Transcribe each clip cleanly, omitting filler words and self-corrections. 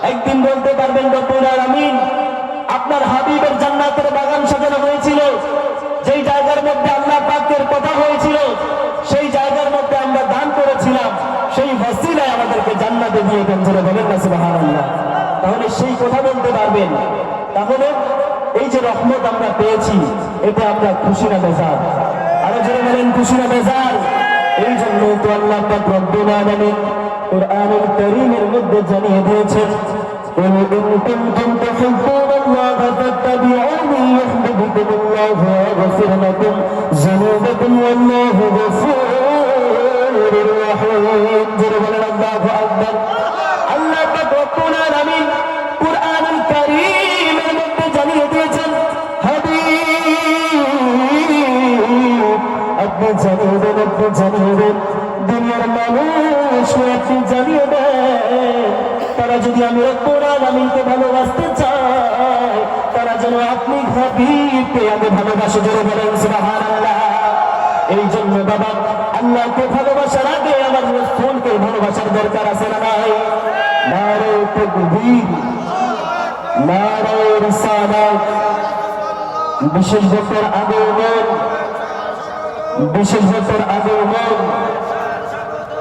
একদিন বলতে পারবেন রব্বুল আলামিন আপনার হাবিবের জান্নাতের বাগান সাজানো হয়েছিল, যেই জায়গার মধ্যে আল্লাহ পাকের কথা হয়েছিল, সেই জায়গার মধ্যে আমরা দান করেছিলাম, সেই ওসিলায় আমাদেরকে জান্নাতে দিয়ে দেন। জোরে বলেন না সুবহানাল্লাহ। তাহলে সেই কথা বলতে পারবেন। তাহলে এই যে রহমত আমরা পেয়েছি, এতে আমরা খুশি না বেজার? আরো জোরে বলেন খুশি না বেজার? এই জন্য তো আল্লাহ পাক রব্বুল আলামিন কুরআনুল কারীমের মধ্যে জানিয়ে দিয়েছেন, قل إن كنتم تحبون الله فاتبعوني يحببكم الله ويغفر لكم ذنوبكم والله غفور رحيم। জোরে বলেন আল্লাহু আকবার। আল্লাহ পাক রব্বুল আলামিন কুরআনুল কারীমের মধ্যে জানিয়ে দিয়েছেন, হাবিব আপনি জানিয়ে দেন দুনিয়ার মানুষকে আপনি জানিয়ে দেন, তারা যদি আমি রব্বুল আলামিনকে ভালোবাসতে চায়, তারা যেন আপনি হাবিবকে আমি ভালোবাসে। জোরে বলেন সুবহানাল্লাহ। এই জন্য বাবা, আল্লাহকে ভালোবাসার আগে আমার রাসূলকে ভালোবাসার দরকার আছে না নাই? নারে তাকবীর, নারে রিসালাত। বিশেষ বছর আগমন, বিশেষ বছর আগমন।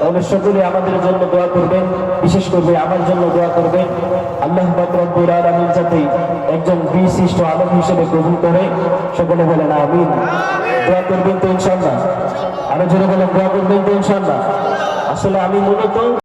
তাহলে সকলে আমাদের জন্য দোয়া করবেন, বিশেষ করে আমার জন্য দোয়া করবেন। আল্লাহ পাক রব্বুল আলামিন যাতে একজন বিশিষ্ট আলেম হিসেবে কবুল করে। সকলে বলেন আমিন। দোয়া করবেন তো ইনশাআল্লাহ? আরো জোরে বলেন দোয়া করবেন তো ইনশাআল্লাহ? আসলে আমি মূলত